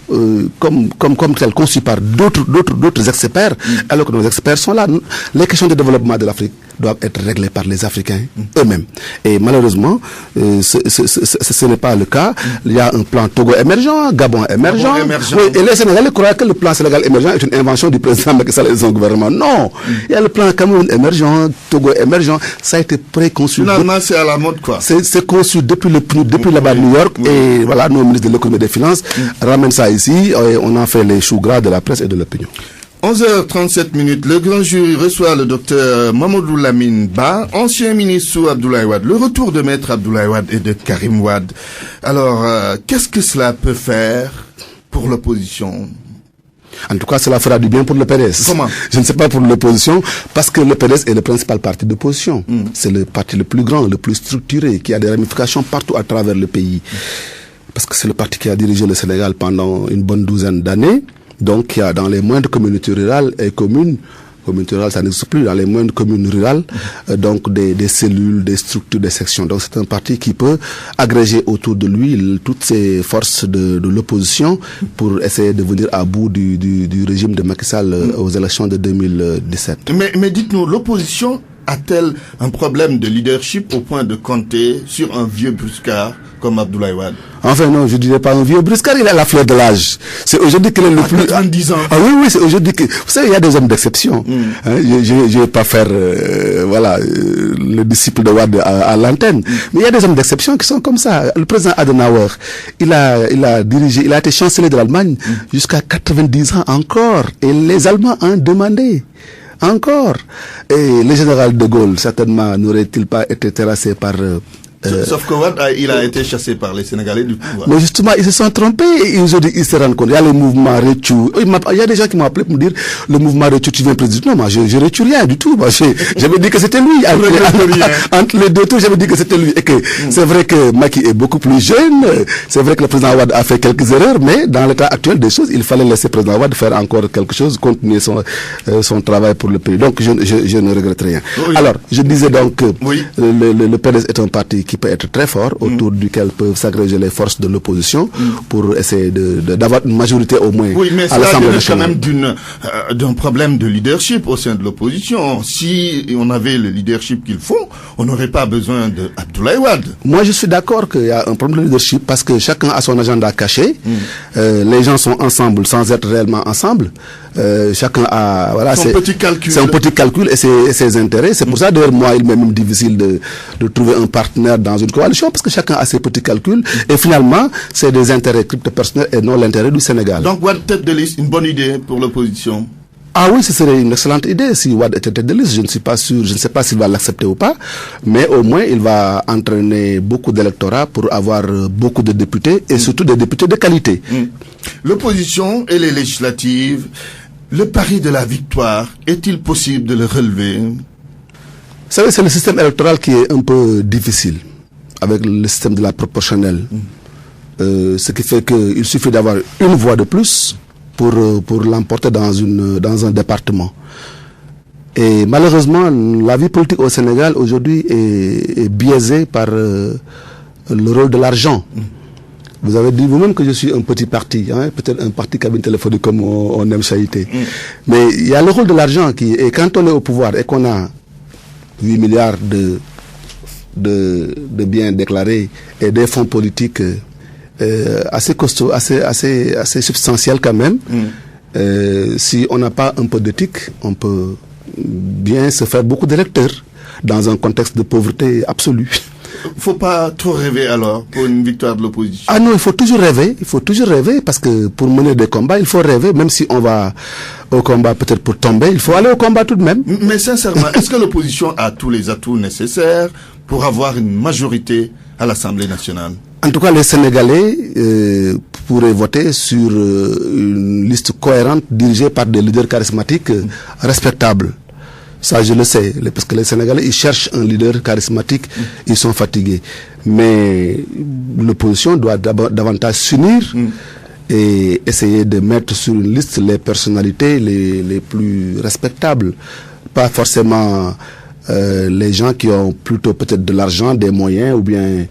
comme tels, conçus par d'autres experts, alors que nos experts sont là. Les questions de développement de l'Afrique doivent être réglées par les Africains eux-mêmes. Et malheureusement, ce n'est pas le cas. Il y a un plan Togo émergent, Gabon émergent. Oui, et les Sénégalais croient que le plan Sénégal émergent est une invention du président Macky Sall et son gouvernement. Non, il y a le plan Cameroun émergent, Togo émergent. Ça a été préconçu.
Finalement, c'est à la mode, quoi.
C'est conçu depuis le PNUD, depuis là-bas New York. Et voilà, nos ministres de l'économie et des finances ramènent ça ici. Et on en fait les choux gras de la presse et de l'opinion.
11h37, le grand jury reçoit le docteur Mamadou Lamine Ba, ancien ministre sous Abdoulaye Wade. Le retour de Maître Abdoulaye Wade et de Karim Wade. Alors, qu'est-ce que cela peut faire pour l'opposition?
En tout cas, cela fera du bien pour le PDS.
Comment?
Je ne sais pas pour l'opposition, parce que le PDS est le principal parti d'opposition. C'est le parti le plus grand, le plus structuré, qui a des ramifications partout à travers le pays. Parce que c'est le parti qui a dirigé le Sénégal pendant une bonne douzaine d'années. Donc, il y a dans les moindres communautés rurales et communes rurales, ça n'existe plus, dans les moindres communes rurales, donc des cellules, des structures, des sections. Donc, c'est un parti qui peut agréger autour de lui toutes ces forces de l'opposition pour essayer de venir à bout du régime de Macky Sall aux élections de 2017.
Mais dites-nous, l'opposition a-t-elle un problème de leadership au point de compter sur un vieux brusquard comme Abdoulaye Wade?
Enfin non, je dirais pas un vieux brusquard, il a la fleur de l'âge. C'est aujourd'hui qu'il est le plus...
90 ans.
Ah oui, c'est aujourd'hui que... Vous savez, il y a des hommes d'exception. Hein, je vais pas faire, le disciple de Wade à l'antenne. Mais il y a des hommes d'exception qui sont comme ça. Le président Adenauer, il a dirigé, il a été chancelier de l'Allemagne jusqu'à 90 ans encore. Et les Allemands ont demandé. Encore. Et le général de Gaulle, certainement, n'aurait-il pas été terrassé par
Sauf que Wade, il a été chassé par les Sénégalais du pouvoir.
Mais justement, ils se sont trompés et ils se rendent compte. Il y a le mouvement Rechou. Il y a des gens qui m'ont appelé pour me dire, le mouvement Rechou, tu viens président. Non, moi, je Rechou rien du tout. Moi, j'avais dit que c'était lui. Entre les deux tours, j'avais dit que c'était lui. Et que c'est vrai que Macky est beaucoup plus jeune. C'est vrai que le président Wade a fait quelques erreurs, mais dans l'état actuel des choses, il fallait laisser le président Wade faire encore quelque chose, continuer son travail pour le pays. Donc, je ne regrette rien. Oui. Alors, je disais donc que le PDS est un parti qui peut être très fort, autour duquel peuvent s'agréger les forces de l'opposition pour essayer d'avoir une majorité au moins à l'Assemblée nationale.
Oui, mais c'est quand même d'un problème de leadership au sein de l'opposition. Si on avait le leadership qu'il faut, on n'aurait pas besoin d'Abdoulaye Wade.
Moi, je suis d'accord qu'il y a un problème de leadership parce que chacun a son agenda caché. Les gens sont ensemble sans être réellement ensemble. Chacun a
son petit calcul.
C'est un petit calcul et ses intérêts. C'est pour ça d'ailleurs moi il m'est même difficile de trouver un partenaire dans une coalition parce que chacun a ses petits calculs et finalement c'est des intérêts crypto-personnels et non l'intérêt du Sénégal.
Donc Wade tête de liste, une bonne idée pour l'opposition.
Ah oui, ce serait une excellente idée si Wade était tête de liste. Je ne suis pas sûr, je ne sais pas s'il va l'accepter ou pas, mais au moins il va entraîner beaucoup d'électorats pour avoir beaucoup de députés et surtout des députés de qualité.
L'opposition et les législatives, le pari de la victoire, est-il possible de le relever?
Vous savez, c'est le système électoral qui est un peu difficile avec le système de la proportionnelle. Ce qui fait qu'il suffit d'avoir une voix de plus pour l'emporter dans un département. Et malheureusement, la vie politique au Sénégal aujourd'hui est biaisée par le rôle de l'argent. Vous avez dit vous-même que je suis un petit parti, peut-être un parti cabine téléphonique comme on aime chahuter. Mais il y a le rôle de l'argent et quand on est au pouvoir et qu'on a 8 milliards de biens déclarés et des fonds politiques assez costauds, assez substantiels quand même, si on n'a pas un peu d'éthique, on peut bien se faire beaucoup d'électeurs dans un contexte de pauvreté absolue.
Faut pas trop rêver alors pour une victoire de l'opposition.
Ah non, il faut toujours rêver parce que pour mener des combats, il faut rêver, même si on va au combat peut-être pour tomber, il faut aller au combat tout de même.
Mais sincèrement, est-ce que l'opposition a tous les atouts nécessaires pour avoir une majorité à l'Assemblée nationale?
En tout cas, les Sénégalais pourraient voter sur une liste cohérente dirigée par des leaders charismatiques respectables. Ça, je le sais, parce que les Sénégalais, ils cherchent un leader charismatique, ils sont fatigués. Mais l'opposition doit davantage s'unir et essayer de mettre sur une liste les personnalités les plus respectables. Pas forcément les gens qui ont plutôt peut-être de l'argent, des moyens, ou bien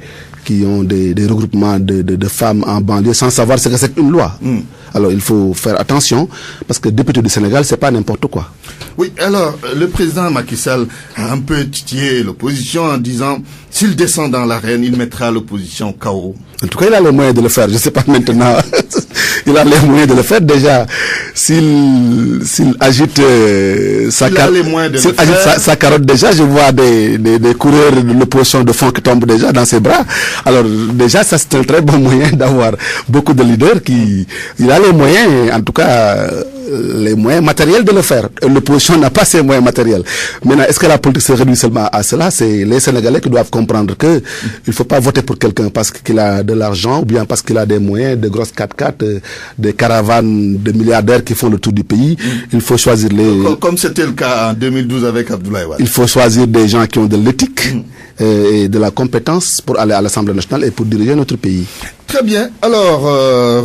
qui ont des regroupements de femmes en banlieue sans savoir ce que c'est une loi. Alors il faut faire attention parce que député du Sénégal, c'est pas n'importe quoi.
Oui, alors le président Macky Sall a un peu titillé l'opposition en disant s'il descend dans l'arène, il mettra l'opposition KO.
En tout cas, il a les moyens de le faire. Je sais pas maintenant. Il a les moyens de le faire déjà. S'il agite sa carotte déjà, je vois des coureurs de l'opposition de fond qui tombent déjà dans ses bras. Alors déjà, ça c'est un très bon moyen d'avoir beaucoup de leaders il a les moyens, en tout cas les moyens matériels de le faire. L'opposition n'a pas ces moyens matériels. Maintenant, est-ce que la politique se réduit seulement à cela? C'est les Sénégalais qui doivent comprendre que il faut pas voter pour quelqu'un parce qu'il a de l'argent ou bien parce qu'il a des moyens, de grosses 4x4, des caravanes de milliardaires qui font le tour du pays. Il faut choisir
comme c'était le cas en 2012 avec Abdoulaye Wade.
Il faut choisir des gens qui ont de l'éthique et de la compétence pour aller à l'Assemblée nationale et pour diriger notre pays.
Très bien. Alors,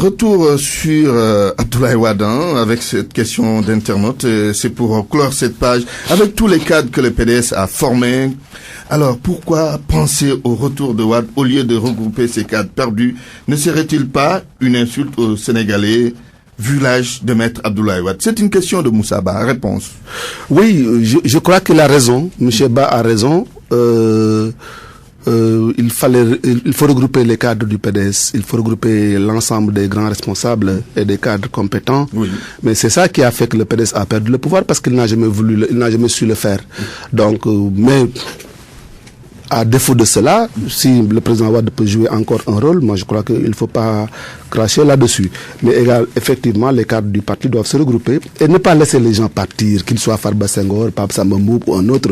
retour sur Abdoulaye Wade avec cette question d'internaute. C'est pour clore cette page. Avec tous les cadres que le PDS a formés, alors pourquoi penser au retour de Wade au lieu de regrouper ces cadres perdus? Ne serait-il pas une insulte aux Sénégalais vu l'âge de Maître Abdoulaye Wade? C'est une question de Moussa Ba. Réponse.
Oui, je crois qu'il a raison. M. Ba a raison. Il faut regrouper les cadres du PDS, il faut regrouper l'ensemble des grands responsables et des cadres compétents. Oui. Mais c'est ça qui a fait que le PDS a perdu le pouvoir parce qu'il n'a jamais su le faire. Donc, mais À défaut de cela, si le président Wade peut jouer encore un rôle, moi je crois qu'il ne faut pas cracher là-dessus. Mais effectivement, les cadres du parti doivent se regrouper et ne pas laisser les gens partir, qu'ils soient Farba Senghor, Pape Samba Mboup ou un autre.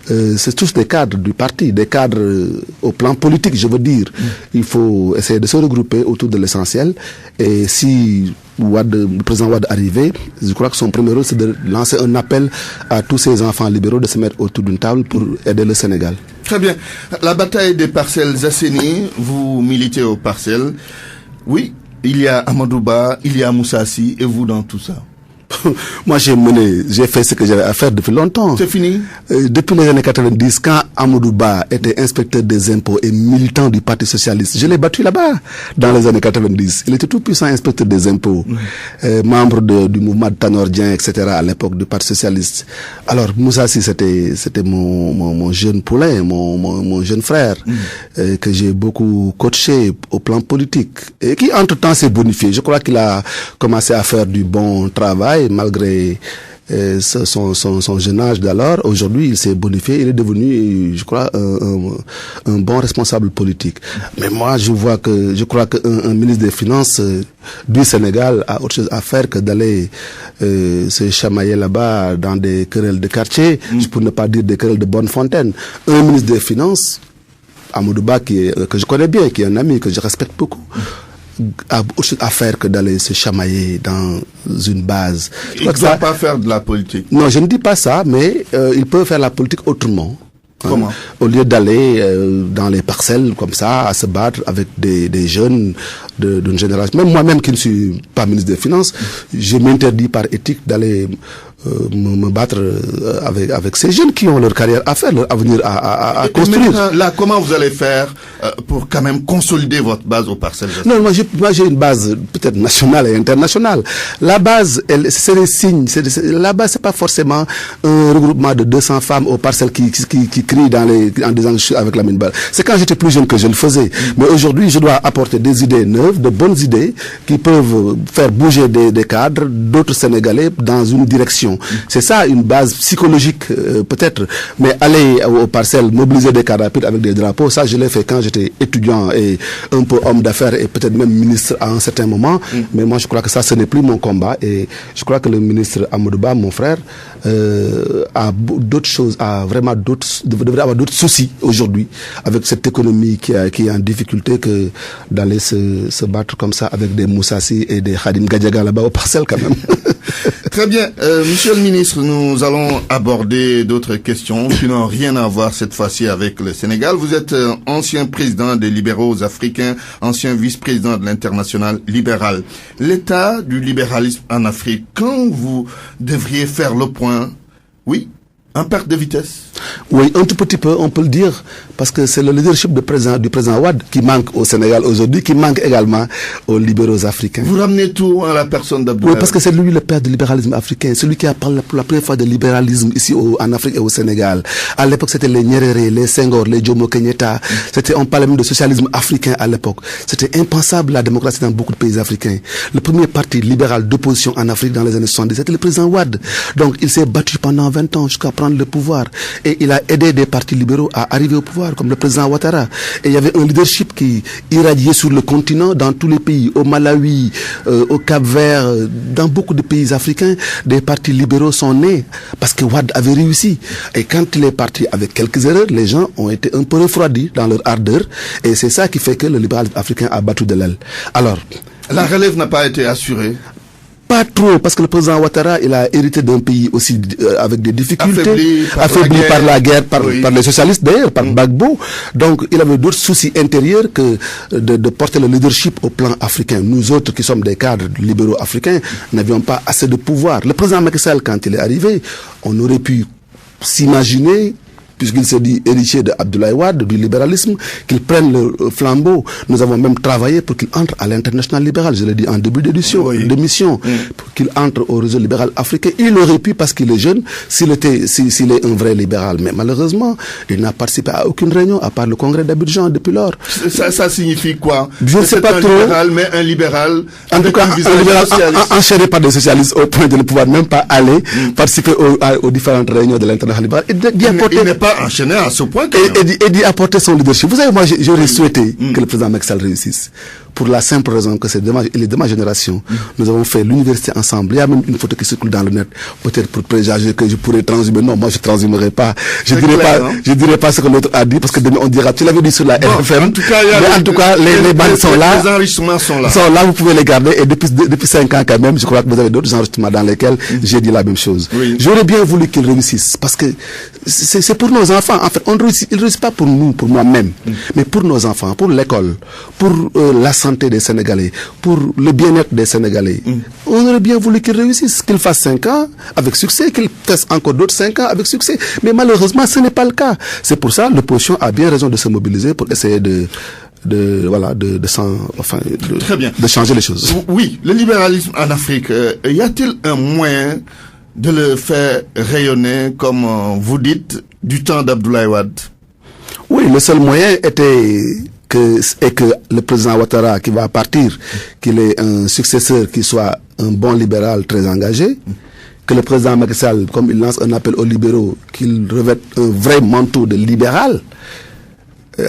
C'est tous des cadres du parti, des cadres au plan politique, je veux dire. Il faut essayer de se regrouper autour de l'essentiel. Et si le président Wade arrivait, je crois que son premier rôle, c'est de lancer un appel à tous ces enfants libéraux de se mettre autour d'une table pour aider le Sénégal.
Très bien. La bataille des parcelles Zasseni, vous militez aux parcelles. Oui, il y a Amadouba, il y a Moussassi, et vous dans tout ça?
Moi, j'ai fait ce que j'avais à faire depuis longtemps.
C'est fini?
Depuis les années 90, quand Amadouba était inspecteur des impôts et militant du Parti Socialiste, je l'ai battu là-bas, dans les années 90. Il était tout puissant inspecteur des impôts, membre du mouvement de Tanordien, etc., à l'époque du Parti Socialiste. Alors, Moussassi, c'était mon jeune poulain, mon jeune frère, que j'ai beaucoup coaché au plan politique, et qui, entre-temps, s'est bonifié. Je crois qu'il a commencé à faire du bon travail, malgré son jeune âge d'alors. Aujourd'hui, il s'est bonifié, il est devenu, je crois, un bon responsable politique. Mais moi, je crois qu'un ministre des Finances du Sénégal a autre chose à faire que d'aller se chamailler là-bas dans des querelles de quartier, pour ne pas dire des querelles de bonne fontaine. Un ministre des Finances, Amadouba, que je connais bien, qui est un ami, que je respecte beaucoup, a autre chose à faire que d'aller se chamailler dans une base.
Il ne doit pas faire de la politique.
Non, je ne dis pas ça, mais il peut faire la politique autrement.
Comment?
Au lieu d'aller dans les parcelles comme ça, à se battre avec des jeunes d'une génération. Même moi-même qui ne suis pas ministre des Finances, je m'interdis par éthique d'aller me battre avec ces jeunes qui ont leur carrière à faire, leur avenir à construire.
Là, comment vous allez faire pour quand même consolider votre base aux parcelles?
Non, moi j'ai une base peut-être nationale et internationale. La base, c'est les signes. La base, c'est pas forcément un regroupement de 200 femmes aux parcelles qui crient en disant que je suis avec la mine-balle. C'est quand j'étais plus jeune que je le faisais. Mais aujourd'hui, je dois apporter des idées neuves, de bonnes idées qui peuvent faire bouger des cadres, d'autres Sénégalais dans une direction. C'est ça, une base psychologique peut-être. Mais aller aux parcelles, mobiliser des cadres rapides avec des drapeaux, ça je l'ai fait quand j'étais étudiant et un peu homme d'affaires et peut-être même ministre à un certain moment. Mais moi je crois que ça, ce n'est plus mon combat. Et je crois que le ministre Amadouba, mon frère, a d'autres choses, devrait avoir d'autres soucis aujourd'hui avec cette économie qui est en difficulté que d'aller se battre comme ça avec des Moussassi et des Khadim Gadiaga là-bas aux parcelles quand même.
Très bien. Monsieur le ministre, nous allons aborder d'autres questions qui n'ont rien à voir cette fois-ci avec le Sénégal. Vous êtes ancien président des libéraux africains, ancien vice-président de l'international libéral. L'état du libéralisme en Afrique, quand vous devriez faire le point, oui, en perte de vitesse?
Oui, un tout petit peu, on peut le dire, parce que c'est le leadership du président Wade qui manque au Sénégal aujourd'hui, qui manque également aux libéraux africains.
Vous ramenez tout à la personne d'Abdoulaye.
Oui, parce que c'est lui le père du libéralisme africain, celui qui a parlé pour la première fois de libéralisme ici en Afrique et au Sénégal. À l'époque, c'était les Nyerere, les Senghor, les Jomo Kenyatta. On parlait même de socialisme africain à l'époque. C'était impensable la démocratie dans beaucoup de pays africains. Le premier parti libéral d'opposition en Afrique dans les années 70, c'était le président Wade. Donc, il s'est battu pendant 20 ans jusqu'à prendre le pouvoir. Et il a aidé des partis libéraux à arriver au pouvoir, comme le président Ouattara. Et il y avait un leadership qui irradiait sur le continent, dans tous les pays, au Malawi, au Cap-Vert, dans beaucoup de pays africains, des partis libéraux sont nés parce que Wade avait réussi. Et quand il est parti avec quelques erreurs, les gens ont été un peu refroidis dans leur ardeur. Et c'est ça qui fait que le libéralisme africain a battu de l'aile. Alors,
la relève n'a pas été assurée?
Pas trop, parce que le président Ouattara, il a hérité d'un pays aussi avec des difficultés, affaibli par la guerre, par les socialistes d'ailleurs, par Gbagbo. Donc, il avait d'autres soucis intérieurs que de porter le leadership au plan africain. Nous autres, qui sommes des cadres libéraux africains, n'avions pas assez de pouvoir. Le président Macky Sall, quand il est arrivé, on aurait pu s'imaginer, puisqu'il s'est dit héritier de Abdoulaye Wade, du libéralisme, qu'il prenne le flambeau. Nous avons même travaillé pour qu'il entre à l'international libéral, je l'ai dit en début d'émission, pour qu'il entre au réseau libéral africain. Il aurait pu, parce qu'il est jeune, s'il est un vrai libéral. Mais malheureusement, il n'a participé à aucune réunion, à part le congrès d'Abidjan depuis lors.
Ça signifie quoi?
Je ne sais pas trop.
Libéral, mais un libéral,
en tout cas, un libéral enchaîné par des socialistes au point de ne pouvoir même pas aller participer aux différentes réunions de l'international libéral.
Il n'est pas pas enchaîner à ce point.
Et d'y apporter son leadership. Vous savez, moi, j'aurais souhaité que le président Macky Sall réussisse. Pour la simple raison que c'est il est de ma génération. Nous avons fait l'université ensemble. Il y a même une photo qui circule dans le net. Peut-être pour présager que je pourrais transhumer. Non, moi, je transhumerai pas. Je dirais pas ce que l'autre a dit, parce que demain, on dira, tu l'avais dit sur la RFM. En tout cas, les bandes sont là.
Les enregistrements sont là.
Vous pouvez les garder. Et depuis 5 ans, quand même, je crois que vous avez d'autres enregistrements dans lesquels j'ai dit la même chose.
Oui.
J'aurais bien voulu qu'il réussisse, parce que c'est pour nos enfants. En fait, il réussit pas pour nous, pour moi-même, mais pour nos enfants, pour l'école, pour la santé des Sénégalais, pour le bien-être des Sénégalais. On aurait bien voulu qu'il réussisse, qu'il fasse 5 ans avec succès, qu'il fasse encore d'autres 5 ans avec succès. Mais malheureusement, ce n'est pas le cas. C'est pour ça, l'opposition a bien raison de se mobiliser pour essayer de changer les choses.
Oui, le libéralisme en Afrique, y a-t-il un moyen de le faire rayonner, comme vous dites, du temps d'Abdoulaye Wade?
Oui, le seul moyen était que le président Ouattara, qui va partir, qu'il ait un successeur qui soit un bon libéral très engagé, que le président Macky Sall, comme il lance un appel aux libéraux, qu'il revête un vrai manteau de libéral,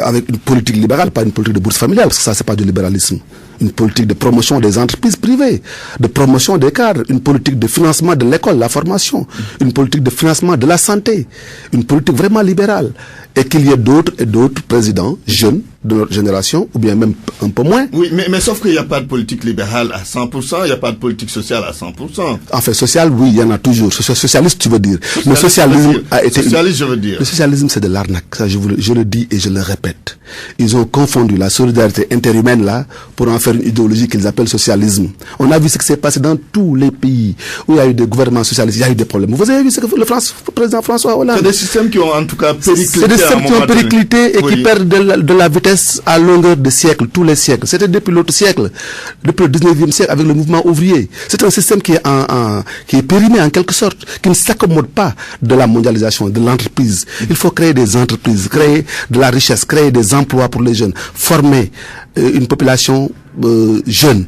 avec une politique libérale, pas une politique de bourse familiale, parce que ça, c'est pas du libéralisme. Une politique de promotion des entreprises privées, de promotion des cadres, une politique de financement de l'école, la formation, une politique de financement de la santé, une politique vraiment libérale. Et qu'il y ait d'autres et d'autres présidents jeunes de notre génération, ou bien même un peu moins.
Oui, mais sauf qu'il n'y a pas de politique libérale à 100%, il n'y a pas de politique sociale à 100%.
En fait, social, oui, il y en a toujours. Socialiste, tu veux dire. Le socialisme a été...
Socialiste, je veux dire.
Le socialisme, c'est de l'arnaque. Ça, je le dis et je le répète. Ils ont confondu la solidarité interhumaine, là, pour en faire une idéologie qu'ils appellent socialisme. On a vu ce qui s'est passé dans tous les pays où il y a eu des gouvernements socialistes. Il y a eu des problèmes. Vous avez vu ce que le président François Hollande...
C'est des systèmes qui ont en tout cas périclité.
C'est des systèmes qui ont périclité et qui perdent de la vitesse à longueur de siècle, tous les siècles. C'était depuis l'autre siècle, depuis le 19e siècle, avec le mouvement ouvrier. C'est un système qui est périmé en quelque sorte, qui ne s'accommode pas de la mondialisation, de l'entreprise. Il faut créer des entreprises, créer de la richesse, créer des emplois pour les jeunes, former une population jeune,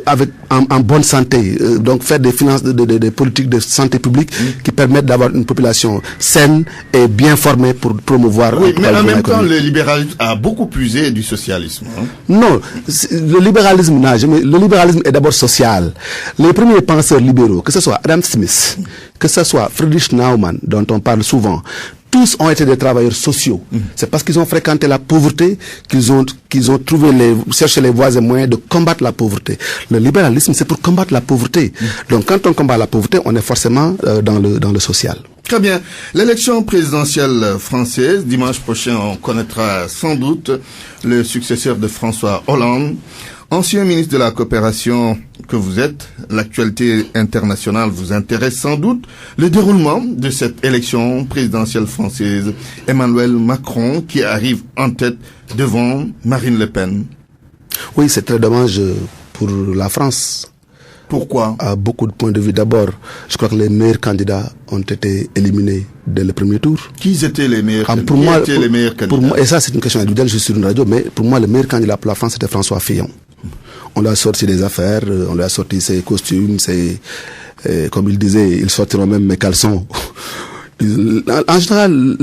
avec en bonne santé, donc faire des finances, des politiques de santé publique qui permettent d'avoir une population saine et bien formée pour promouvoir.
Oui, mais en même temps, le libéralisme a beaucoup puisé du socialisme. Hein?
Non, le libéralisme n'a jamais. Le libéralisme est d'abord social. Les premiers penseurs libéraux, que ce soit Adam Smith, que ce soit Friedrich Naumann, dont on parle souvent, tous ont été des travailleurs sociaux. C'est parce qu'ils ont fréquenté la pauvreté qu'ils ont cherché les voies et moyens de combattre la pauvreté. Le libéralisme, c'est pour combattre la pauvreté. Donc, quand on combat la pauvreté, on est forcément dans le social.
Très bien. L'élection présidentielle française, dimanche prochain, on connaîtra sans doute le successeur de François Hollande. Ancien ministre de la coopération que vous êtes, l'actualité internationale vous intéresse sans doute. Le déroulement de cette élection présidentielle française, Emmanuel Macron qui arrive en tête devant Marine Le Pen.
Oui, c'est très dommage pour la France.
Pourquoi?
À beaucoup de points de vue. D'abord, je crois que les meilleurs candidats ont été éliminés dès le premier tour.
Qui étaient les meilleurs candidats?
Pour moi, et ça c'est une question individuelle, je suis sur une radio, mais pour moi le meilleur candidat pour la France c'était François Fillon. On lui a sorti des affaires, on lui a sorti ses costumes, comme il disait, ils sortiront même mes caleçons. En général,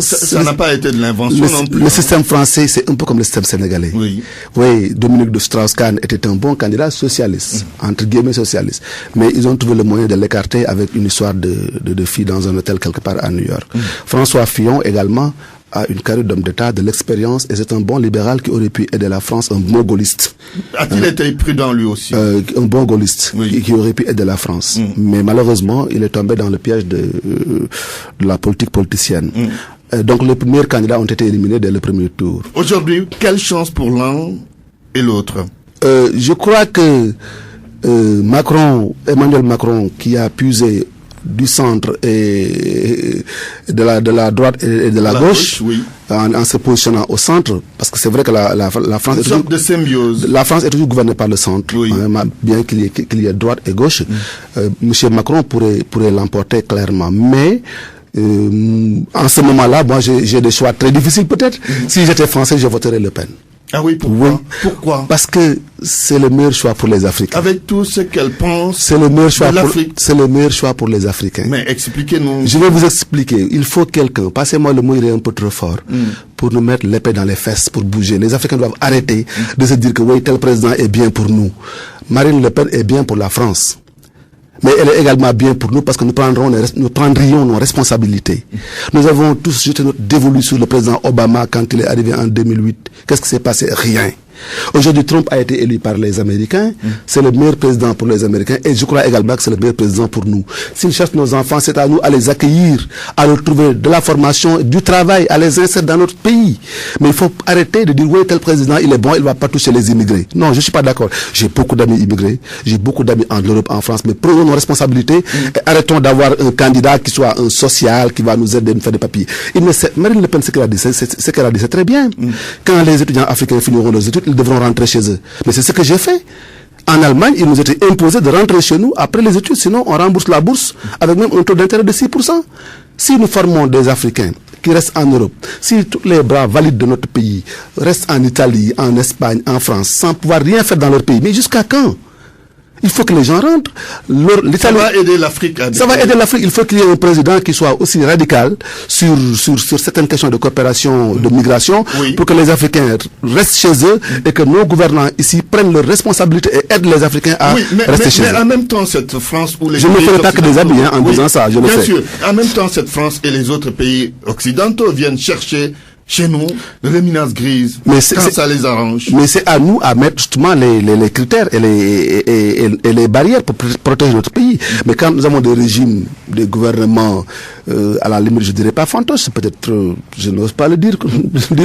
ça n'a pas été de l'invention non plus.
Le système français, c'est un peu comme le système sénégalais.
Oui.
Oui, Dominique de Strauss-Kahn était un bon candidat socialiste, entre guillemets socialiste. Mais ils ont trouvé le moyen de l'écarter avec une histoire de fille dans un hôtel quelque part à New York. François Fillon également a une carrière d'homme d'État, de l'expérience, et c'est un bon libéral qui aurait pu aider la France, un bon gaulliste.
A-t-il été prudent lui aussi?
Un bon gaulliste, oui, qui aurait pu aider la France. Mais malheureusement, il est tombé dans le piège de la politique politicienne. Donc les premiers candidats ont été éliminés dès le premier tour.
Aujourd'hui, quelle chance pour l'un et l'autre?
Je crois que Emmanuel Macron, qui a puisé du centre et de la droite et de la gauche,
oui,
en se positionnant au centre, parce que c'est vrai que la France
est toujours de symbiose.
La France est toujours gouvernée par le centre, oui, bien qu'il y ait droite et gauche. Monsieur Macron pourrait l'emporter clairement, mais en ce moment-là, moi j'ai des choix très difficiles peut-être. Si j'étais français, je voterais Le Pen.
Ah oui, pourquoi?
Oui.
Pourquoi?
Parce que c'est le meilleur choix pour les Africains.
Avec tout ce qu'elle pense,
c'est le meilleur choix
de l'Afrique.
c'est le meilleur choix pour les Africains.
Mais expliquez-nous.
Je vais vous expliquer. Il faut quelqu'un, passez-moi le mot, il est un peu trop fort, pour nous mettre l'épée dans les fesses, pour bouger. Les Africains doivent arrêter de se dire que oui, tel président est bien pour nous. Marine Le Pen est bien pour la France. Mais elle est également bien pour nous parce que nous prendrions nos responsabilités. Nous avons tous jeté notre dévolu sur le président Obama quand il est arrivé en 2008. Qu'est-ce qui s'est passé? Rien. Aujourd'hui, Trump a été élu par les Américains. C'est le meilleur président pour les Américains et je crois également que c'est le meilleur président pour nous. S'ils cherchent nos enfants, c'est à nous à les accueillir, à leur trouver de la formation, du travail, à les insérer dans notre pays. Mais il faut arrêter de dire oui, tel président, il est bon, il va pas toucher les immigrés. Non, je suis pas d'accord. J'ai beaucoup d'amis immigrés, j'ai beaucoup d'amis en Europe, en France, mais prenons nos responsabilités et arrêtons d'avoir un candidat qui soit un social, qui va nous aider à nous faire des papiers. Marine Le Pen, ce qu'elle a dit, c'est très bien. Quand les étudiants africains finiront leurs études, ils devront rentrer chez eux. Mais c'est ce que j'ai fait. En Allemagne, il nous était imposé de rentrer chez nous après les études, sinon on rembourse la bourse avec même un taux d'intérêt de 6%. Si nous formons des Africains qui restent en Europe, si tous les bras valides de notre pays restent en Italie, en Espagne, en France, sans pouvoir rien faire dans leur pays, mais jusqu'à quand? Il faut que les gens rentrent.
Ça va aider l'Afrique.
Ça va aider l'Afrique. Il faut qu'il y ait un président qui soit aussi radical sur certaines questions de coopération, de migration, pour que les Africains restent chez eux et que nos gouvernants ici prennent leurs responsabilités et aident les Africains à rester chez eux.
Mais en même temps, cette France où les
je ne me ferai pas que des amis en disant ça. Je le fais.
Bien sûr. En même temps, cette France et les autres pays occidentaux viennent chercher chez nous, les menaces grises, quand ça les arrange.
Mais c'est à nous à mettre justement les critères et les barrières pour protéger notre pays. Mais quand nous avons des régimes, des gouvernements, à la limite, je dirais pas fantoches, c'est peut-être, je n'ose pas le dire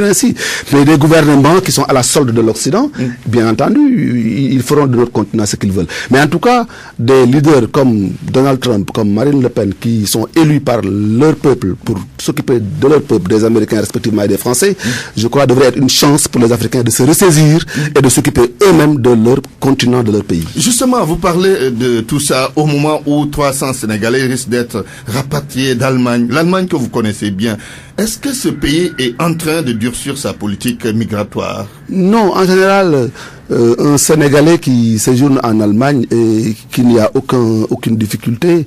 ainsi, mais des gouvernements qui sont à la solde de l'Occident, bien entendu, ils feront de notre continent ce qu'ils veulent. Mais en tout cas, des leaders comme Donald Trump, comme Marine Le Pen, qui sont élus par leur peuple pour s'occuper de leur peuple, des Américains respectivement et des Français, je crois devrait être une chance pour les Africains de se ressaisir et de s'occuper eux-mêmes de leur continent, de leur pays.
Justement, vous parlez de tout ça au moment où 300 Sénégalais risquent d'être rapatriés d'Allemagne, l'Allemagne que vous connaissez bien. Est-ce que ce pays est en train de durcir sa politique migratoire?
Non, en général, un Sénégalais qui séjourne en Allemagne et qu'il n'y a aucune difficulté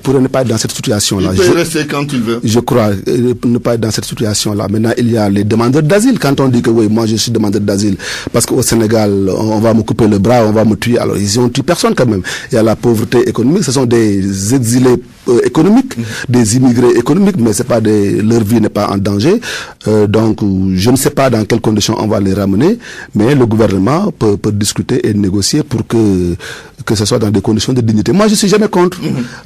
pourrait ne pas être dans cette situation-là.
Il peut rester quand il veut.
Je crois ne pas être dans cette situation-là. Maintenant, il y a les demandeurs d'asile. Quand on dit que oui, moi je suis demandeur d'asile parce qu'au Sénégal, on va me couper le bras, on va me tuer. Alors, ils ont tué personne quand même. Il y a la pauvreté économique. Ce sont des exilés économiques, des immigrés économiques, mais c'est pas leur vie n'est pas en danger. Donc, je ne sais pas dans quelles conditions on va les ramener, mais le gouvernement peut discuter et négocier pour que ce soit dans des conditions de dignité. Moi, je suis jamais contre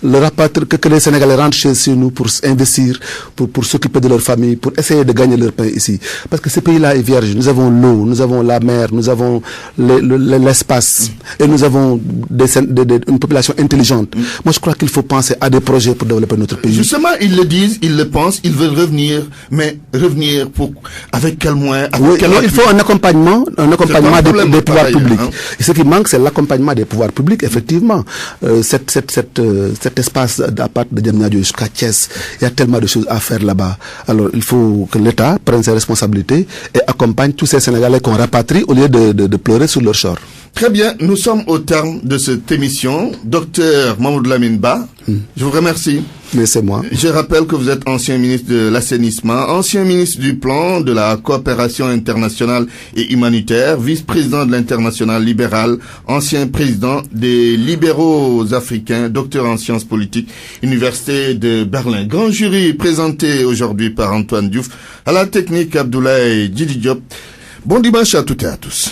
le rapatriement, que les Sénégalais rentrent chez nous pour investir, pour s'occuper de leur famille, pour essayer de gagner leur pain ici. Parce que ce pays-là est vierge. Nous avons l'eau, nous avons la mer, nous avons l'espace, et nous avons une population intelligente. Moi, je crois qu'il faut penser à des projets pour développer notre pays.
Justement, ils le disent, ils le pensent, ils veulent revenir, mais revenir avec quel moyen?
Il faut un accompagnement des pouvoirs publics. Et ce qui manque, c'est l'accompagnement des pouvoirs publics, effectivement. Cet espace à partir de Diamniadio jusqu'à Thiès, il y a tellement de choses à faire là-bas. Alors, il faut que l'État prenne ses responsabilités et accompagne tous ces Sénégalais qu'on rapatrie au lieu de pleurer sur leur shore.
Très bien, nous sommes au terme de cette émission. Docteur Mamoudou Lamine Ba, je vous remercie.
Mais c'est moi.
Je rappelle que vous êtes ancien ministre de l'Assainissement, ancien ministre du Plan, de la Coopération internationale et humanitaire, vice-président de l'Internationale libérale, ancien président des libéraux africains, docteur en sciences politiques, Université de Berlin. Grand jury présenté aujourd'hui par Antoine Diouf, à la technique Abdoulaye Djidi Diop. Bon dimanche à toutes et à tous.